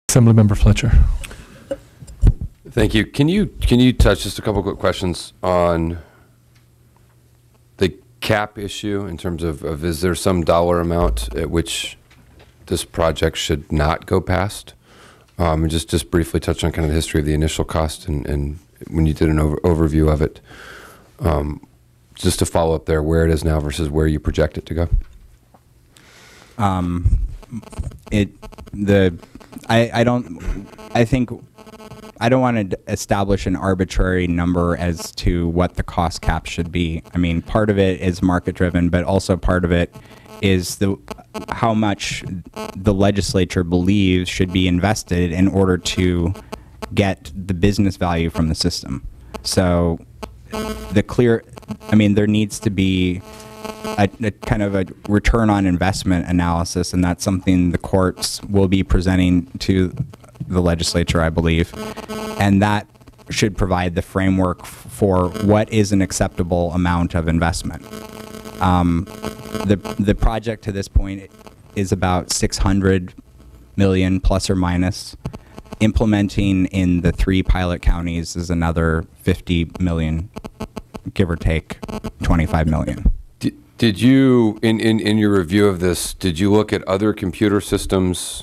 Assemblymember Fletcher. Thank you. Can you touch just a couple quick questions on the cap issue in terms of is there some dollar amount at which this project should not go past? And just briefly touch on kind of the history of the initial cost and when you did an overview of it, just to follow up there, where it is now versus where you project it to go. I don't want to establish an arbitrary number as to what the cost cap should be. I mean, part of it is market driven, but also part of it is how much the legislature believes should be invested in order to get the business value from the system. So there needs to be a kind of a return on investment analysis, and that's something the courts will be presenting to the legislature, I believe, and that should provide the framework for what is an acceptable amount of investment. The project to this point is about $600 million plus or minus. Implementing in the 3 pilot counties is another $50 million, give or take $25 million. Did you, in your review of this, did you look at other computer systems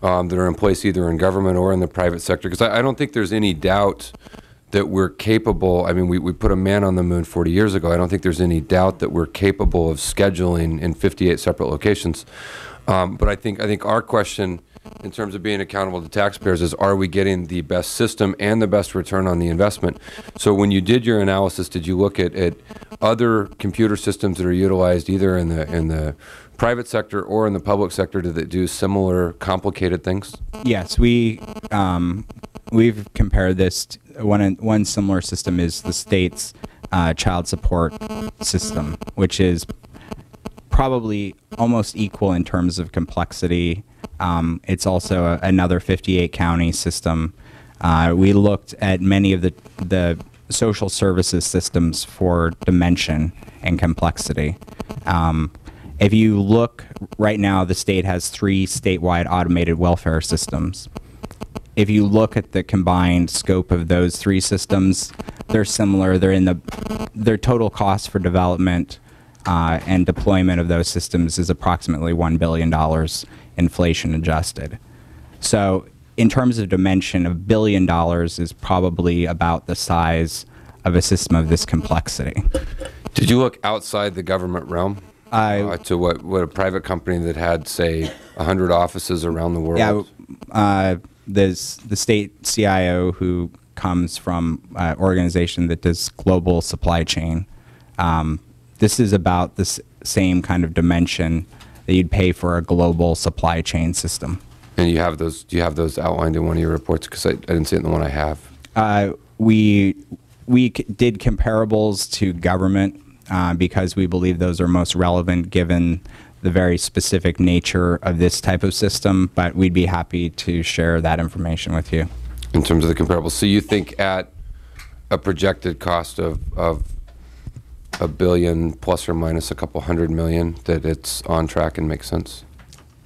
that are in place either in government or in the private sector? Because I don't think there's any doubt that we're capable. I mean, we put a man on the moon 40 years ago. I don't think there's any doubt that we're capable of scheduling in 58 separate locations. But I think our question in terms of being accountable to taxpayers is, are we getting the best system and the best return on the investment? So when you did your analysis, did you look at other computer systems that are utilized either in the private sector or in the public sector that do similar complicated things? Yes, we've compared this. One similar system is the state's child support system, which is probably almost equal in terms of complexity. It's also another 58 county system. We looked at many of the social services systems for dimension and complexity. If you look right now, the state has 3 statewide automated welfare systems. If you look at the combined scope of those 3 systems, they're similar. Their total cost for development and deployment of those systems is approximately $1 billion, inflation adjusted. So in terms of dimension, $1 billion is probably about the size of a system of this complexity. Did you look outside the government realm to what a private company that had, say, 100 offices around the world? Yeah, there's the state CIO who comes from an organization that does global supply chain. This is about the same kind of dimension that you'd pay for a global supply chain system. And you have those? Do you have those outlined in one of your reports? Because I didn't see it in the one I have. We did comparables to government because we believe those are most relevant given the very specific nature of this type of system. But we'd be happy to share that information with you. In terms of the comparables, so you think at a projected cost of $1 billion plus or minus a couple $100 million that it's on track and makes sense?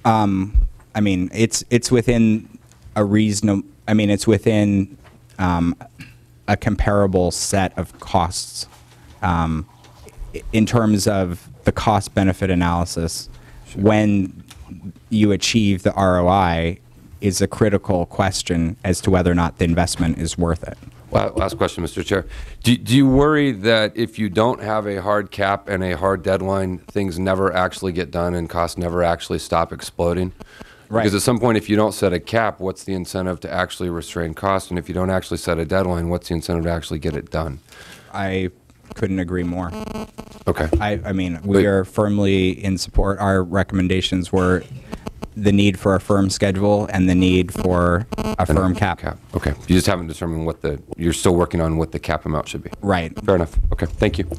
I mean, it's within a reasonable. I mean, it's within a comparable set of costs. In terms of the cost-benefit analysis, sure, when you achieve the ROI is a critical question as to whether or not the investment is worth it. Last question, Mr. Chair. Do you worry that if you don't have a hard cap and a hard deadline, things never actually get done and costs never actually stop exploding? Right. Because at some point, if you don't set a cap, what's the incentive to actually restrain costs? And if you don't actually set a deadline, what's the incentive to actually get it done? I couldn't agree more. Okay. I mean, we are firmly in support. Our recommendations were the need for a firm schedule and the need for a firm cap. Okay. You just haven't determined you're still working on what the cap amount should be. Right. Fair enough. Okay. Thank you.